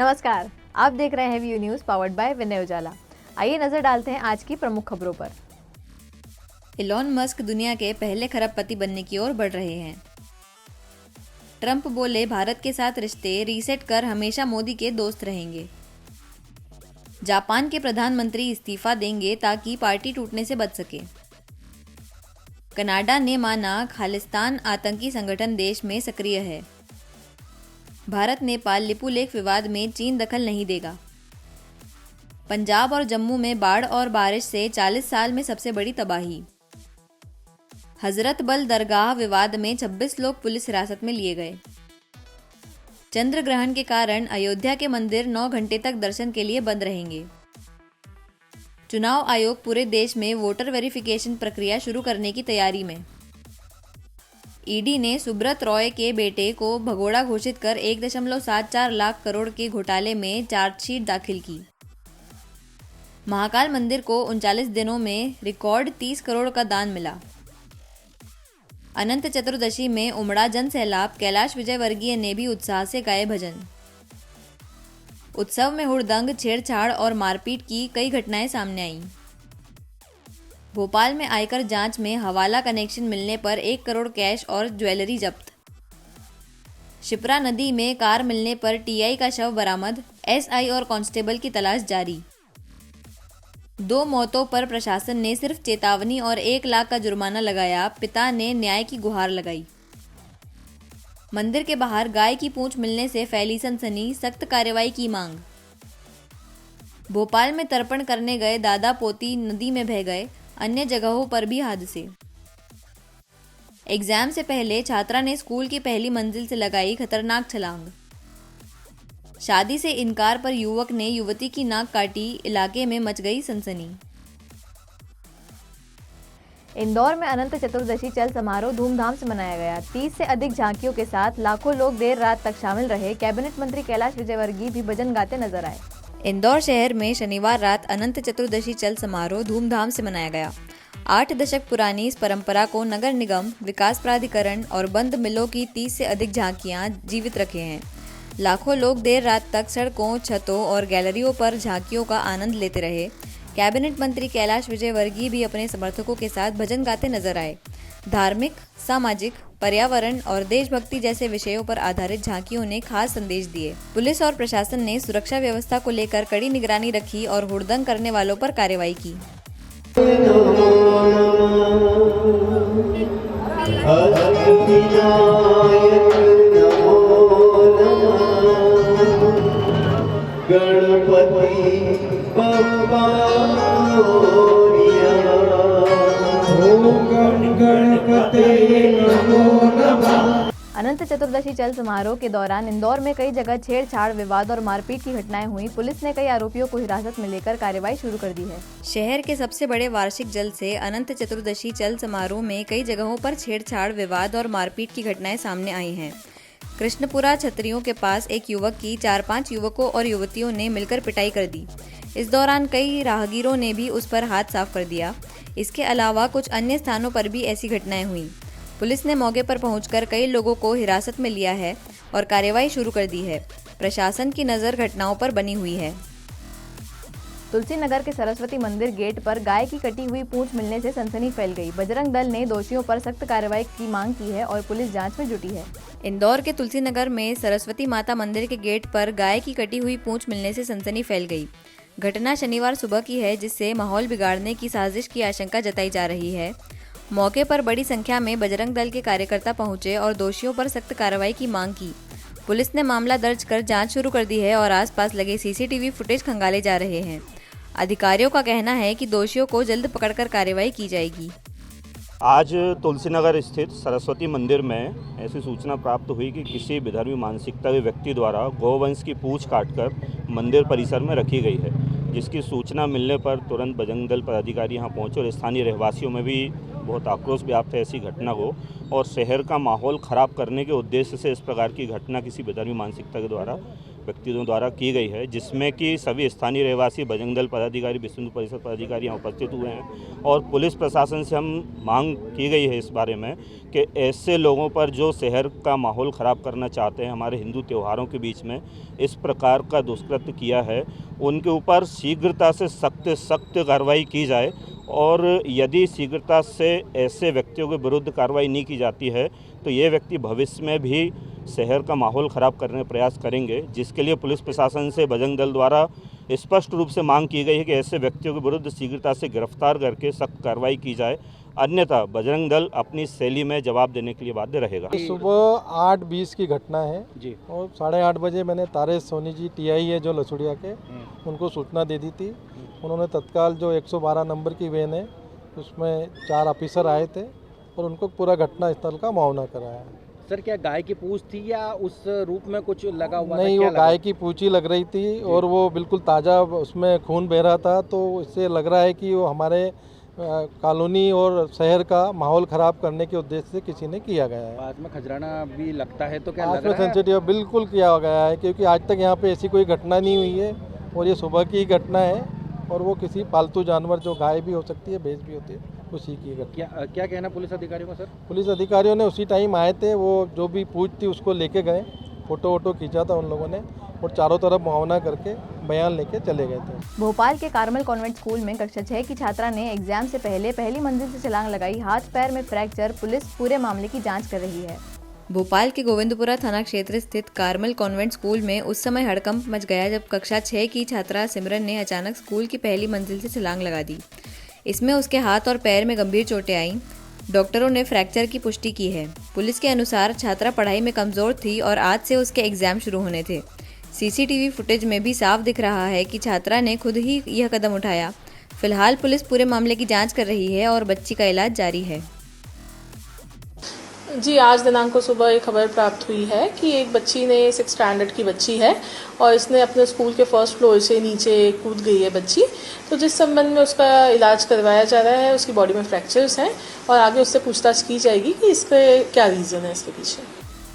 नमस्कार, आप देख रहे हैं व्यू न्यूज़ पावर्ड बाय विनय उजाला। आइए नजर डालते हैं आज की प्रमुख खबरों पर। इलॉन मस्क दुनिया के पहले खरबपति बनने की ओर बढ़ रहे हैं। ट्रंप बोले भारत के साथ रिश्ते रीसेट कर हमेशा मोदी के दोस्त रहेंगे। जापान के प्रधानमंत्री इस्तीफा देंगे ताकि पार्टी टूटने से बच सके। कनाडा ने माना खालिस्तान आतंकी संगठन देश में सक्रिय है। भारत नेपाल लिपुलेख विवाद में चीन दखल नहीं देगा। पंजाब और जम्मू में बाढ़ और बारिश से 40 साल में सबसे बड़ी तबाही। हजरत बल दरगाह विवाद में 26 लोग पुलिस हिरासत में लिए गए। चंद्र ग्रहण के कारण अयोध्या के मंदिर 9 घंटे तक दर्शन के लिए बंद रहेंगे। चुनाव आयोग पूरे देश में वोटर वेरिफिकेशन प्रक्रिया शुरू करने की तैयारी में। ईडी ने सुब्रत रॉय के बेटे को भगोड़ा घोषित कर 1.74 लाख करोड़ के घोटाले में चार्जशीट दाखिल की। महाकाल मंदिर को 39 दिनों में रिकॉर्ड 30 करोड़ का दान मिला। अनंत चतुर्दशी में उमड़ा जन सैलाब, कैलाश विजयवर्गीय ने भी उत्साह से गाए भजन। उत्सव में हुड़दंग, छेड़छाड़ और मारपीट की कई घटनाएं सामने आईं। भोपाल में आयकर जांच में हवाला कनेक्शन मिलने पर 1 करोड़ कैश और ज्वेलरी जब्त। शिप्रा नदी में कार मिलने पर टीआई का शव बरामद, एसआई और कांस्टेबल की तलाश जारी। 2 मौतों पर प्रशासन ने सिर्फ चेतावनी और 1 लाख का जुर्माना लगाया, पिता ने न्याय की गुहार लगाई। मंदिर के बाहर गाय की पूंछ मिलने से फैली सनसनी, सख्त कार्रवाई की मांग। भोपाल में तर्पण करने गए दादा पोती नदी में बह गए, अन्य जगहों पर भी हादसे। एग्जाम से पहले छात्रा ने स्कूल की पहली मंजिल से लगाई खतरनाक छलांग। शादी से इनकार पर युवक ने युवती की नाक काटी, इलाके में मच गई सनसनी। इंदौर में अनंत चतुर्दशी चल समारोह धूमधाम से मनाया गया। 30 से अधिक झांकियों के साथ लाखों लोग देर रात तक शामिल रहे। कैबिनेट मंत्री कैलाश विजयवर्गीय भी भजन गाते नजर आए। इंदौर शहर में शनिवार रात अनंत चतुर्दशी चल समारोह धूमधाम से मनाया गया। 8 दशक पुरानी इस परंपरा को नगर निगम, विकास प्राधिकरण और बंद मिलों की 30 से अधिक झांकियां जीवित रखे हैं। लाखों लोग देर रात तक सड़कों, छतों और गैलरियों पर झांकियों का आनंद लेते रहे। कैबिनेट मंत्री कैलाश विजयवर्गीय भी अपने समर्थकों के साथ भजन गाते नजर आए। धार्मिक, सामाजिक, पर्यावरण और देशभक्ति जैसे विषयों पर आधारित झांकियों ने खास संदेश दिए। पुलिस और प्रशासन ने सुरक्षा व्यवस्था को लेकर कड़ी निगरानी रखी और हुड़दंग करने वालों पर कार्रवाई की। अनंत चतुर्दशी चल समारोह के दौरान इंदौर में कई जगह छेड़छाड़, विवाद और मारपीट की घटनाएं हुई। पुलिस ने कई आरोपियों को हिरासत में लेकर कार्रवाई शुरू कर दी है। शहर के सबसे बड़े वार्षिक जल से अनंत चतुर्दशी चल समारोह में कई जगहों पर छेड़छाड़, विवाद और मारपीट की घटनाएं सामने आई हैं। कृष्णपुरा छतरियों के पास एक युवक की 4-5 युवकों और युवतियों ने मिलकर पिटाई कर दी। इस दौरान कई राहगीरों ने भी उस पर हाथ साफ कर दिया। इसके अलावा कुछ अन्य स्थानों पर भी ऐसी घटनाएं हुई। पुलिस ने मौके पर पहुंचकर कई लोगों को हिरासत में लिया है और कार्रवाई शुरू कर दी है। प्रशासन की नज़र घटनाओं पर बनी हुई है। तुलसी नगर के सरस्वती मंदिर गेट पर गाय की कटी हुई पूंछ मिलने से सनसनी फैल गई। बजरंग दल ने दोषियों पर सख्त कार्रवाई की मांग की है और पुलिस जांच में जुटी है। इंदौर के तुलसी नगर में सरस्वती माता मंदिर के गेट पर गाय की कटी हुई पूंछ मिलने से सनसनी फैल गई। घटना शनिवार सुबह की है, जिससे माहौल बिगाड़ने की साजिश की आशंका जताई जा रही है। मौके पर बड़ी संख्या में बजरंग दल के कार्यकर्ता पहुंचे और दोषियों पर सख्त कार्रवाई की मांग की। पुलिस ने मामला दर्ज कर जांच शुरू कर दी है और आसपास लगे सीसीटीवी फुटेज खंगाले जा रहे हैं। अधिकारियों का कहना है कि दोषियों को जल्द पकड़कर कार्रवाई की जाएगी। आज तुलसीनगर स्थित सरस्वती मंदिर में ऐसी सूचना प्राप्त हुई कि किसी विधर्मी मानसिकता के व्यक्ति द्वारा गौवंश की पूंछ काटकर मंदिर परिसर में रखी गई है, जिसकी सूचना मिलने पर तुरंत बजरंग दल पदाधिकारी यहाँ पहुँचे और स्थानीय रहवासियों में भी बहुत आक्रोश व्याप्त है ऐसी घटना को, और शहर का माहौल ख़राब करने के उद्देश्य से इस प्रकार की घटना किसी विधर्मी मानसिकता के द्वारा व्यक्तियों द्वारा की गई है, जिसमें कि सभी स्थानीय रहवासी, बजरंग दल पदाधिकारी, विश्व हिंदू परिषद पदाधिकारी यहाँ उपस्थित हुए हैं। और पुलिस प्रशासन से हम मांग की गई है इस बारे में कि ऐसे लोगों पर जो शहर का माहौल ख़राब करना चाहते हैं, हमारे हिंदू त्योहारों के बीच में इस प्रकार का दुष्कृत्य किया है, उनके ऊपर शीघ्रता से सख्त कार्रवाई की जाए। और यदि शीघ्रता से ऐसे व्यक्तियों के विरुद्ध कार्रवाई नहीं की जाती है तो ये व्यक्ति भविष्य में भी शहर का माहौल ख़राब करने का प्रयास करेंगे, जिसके लिए पुलिस प्रशासन से बजरंग दल द्वारा स्पष्ट रूप से मांग की गई है कि ऐसे व्यक्तियों के विरुद्ध शीघ्रता से गिरफ्तार करके सख्त कार्रवाई की जाए, अन्यथा बजरंग दल अपनी शैली में जवाब देने के लिए बाध्य रहेगा। सुबह 8:20 की घटना है जी। और 8:30 बजे मैंने तारेश सोनी जी टीआई है जो लसुड़िया के, उनको सूचना दे दी थी। उन्होंने तत्काल जो 112 नंबर की वैन है उसमें 4 ऑफिसर आए थे और उनको पूरा घटना स्थल का मुआयना कराया। सर, क्या गाय की पूंछ थी या उस रूप में कुछ लगा हुआ नहीं, था? वो गाय की पूंछ ही लग रही थी और वो बिल्कुल ताज़ा उसमें खून बह रहा था, तो इससे लग रहा है कि वो हमारे कॉलोनी और शहर का माहौल ख़राब करने के उद्देश्य से किसी ने किया गया है। बाद में खजराना भी लगता है, तो क्या आज लग में रहा है? सेंसिटिव बिल्कुल किया गया है, क्योंकि आज तक यहाँ पे ऐसी कोई घटना नहीं हुई है और ये सुबह की घटना है और वो किसी पालतू जानवर जो गाय भी हो सकती है, भैंस भी होती है, उसी की घटना। क्या कहना पुलिस अधिकारियों का सर? पुलिस अधिकारियों ने उसी टाइम आए थे, वो जो भी पूछ थी उसको लेके गए, फोटो वोटो खींचा था उन लोगों ने और चारों तरफ मुआयना करके बयान लेके चले गए थे। भोपाल के कार्मल कॉन्वेंट स्कूल में कक्षा 6 की छात्रा ने एग्जाम से पहले पहली मंजिल से छलांग लगाई, हाथ पैर में फ्रैक्चर। पुलिस पूरे मामले की जांच कर रही है। भोपाल के गोविंदपुरा थाना क्षेत्र स्थित कार्मल कॉन्वेंट स्कूल में उस समय हड़कंप मच गया जब कक्षा 6 की छात्रा सिमरन ने अचानक स्कूल की पहली मंजिल से छलांग लगा दी। इसमें उसके हाथ और पैर में गंभीर चोटें आईं। डॉक्टरों ने फ्रैक्चर की पुष्टि की है। पुलिस के अनुसार छात्रा पढ़ाई में कमज़ोर थी और आज से उसके एग्जाम शुरू होने थे। सीसीटीवी फुटेज में भी साफ दिख रहा है कि छात्रा ने खुद ही यह कदम उठाया। फिलहाल पुलिस पूरे मामले की जांच कर रही है और बच्ची का इलाज जारी है। जी, आज दिनांक को सुबह एक खबर प्राप्त हुई है कि एक बच्ची ने 6th स्टैंडर्ड की बच्ची है और इसने अपने स्कूल के फर्स्ट फ्लोर से नीचे कूद गई है बच्ची। तो जिस संबंध में उसका इलाज करवाया जा रहा है, उसकी बॉडी में फ्रैक्चर्स हैं और आगे उससे पूछताछ की जाएगी कि इसके क्या रीज़न है इसके पीछे।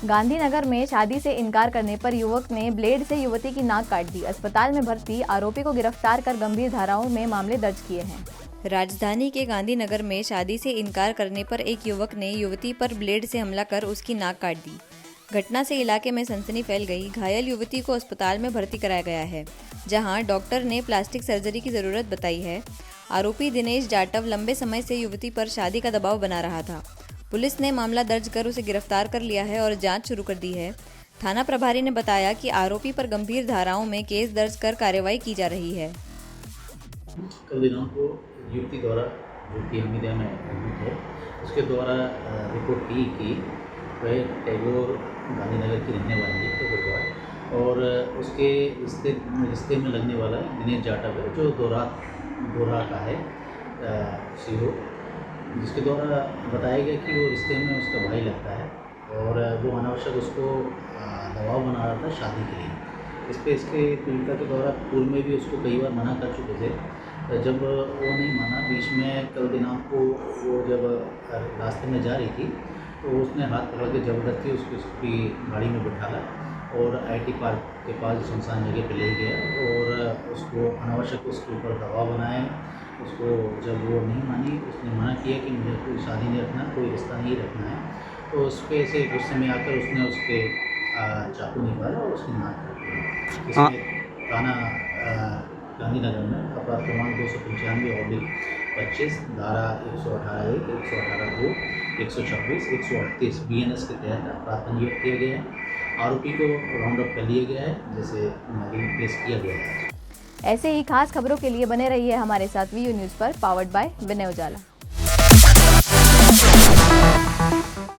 गांधीनगर में शादी से इनकार करने पर युवक ने ब्लेड से युवती की नाक काट दी। अस्पताल में भर्ती आरोपी को गिरफ्तार कर गंभीर धाराओं में मामले दर्ज किए हैं। राजधानी के गांधीनगर में शादी से इनकार करने पर एक युवक ने युवती पर ब्लेड से हमला कर उसकी नाक काट दी। घटना से इलाके में सनसनी फैल गई। घायल युवती को अस्पताल में भर्ती कराया गया है, जहां डॉक्टर ने प्लास्टिक सर्जरी की ज़रूरत बताई है। आरोपी दिनेश जाटव लंबे समय से युवती पर शादी का दबाव बना रहा था। पुलिस ने मामला दर्ज कर उसे गिरफ्तार कर लिया है और जांच शुरू कर दी है। थाना प्रभारी ने बताया कि आरोपी पर गंभीर धाराओं में केस दर्ज कर कार्रवाई की जा रही है। कल दिनांक को युवती द्वारा, जो कि हमीदिया में एडमिट है, उसके द्वारा रिपोर्ट की कि वह टैगोर गांधीनगर की रहने वाली है टैगोर, और उसके रिश्ते में लगने वाला दिनेश जाटव है जो दोरा का है सीओ, जिसके द्वारा बताया गया कि वो रिश्ते में उसका भाई लगता है और वो अनावश्यक उसको दबाव बना रहा था शादी के लिए। इस पर इसके पीड़िता के द्वारा पूर्व में भी उसको कई बार मना कर चुके थे। जब वो नहीं माना, बीच में कल दिनांक को वो जब रास्ते में जा रही थी तो उसने हाथ पकड़ के ज़बरदस्ती उसको उसकी गाड़ी में बिठाला और IT पार्क के पास सुनसान जगह पे ले गया और उसको अनावश्यक उसके ऊपर दबाव बनाया। उसको जब वो नहीं मानी, उसने मना किया कि मुझे कोई शादी नहीं रखना, कोई रिश्ता नहीं रखना है, तो उस पर से गुस्से में आकर उसने उसके चाकू निकाला और उसकी नाक काट दी। इसमें थाना गांधीनगर में अपराध क्रमांक 295/25 धारा 118(1), 118(2), 126, 138 BNS के तहत अपराध पंजीबद्ध किया गया है। आरोपी को राउंड अप कर लिया गया है, जैसे आगे पेश किया गया है। ऐसे ही खास खबरों के लिए बने रहिए हमारे साथ VU न्यूज़ पर, पावर्ड बाय विनय उजाला।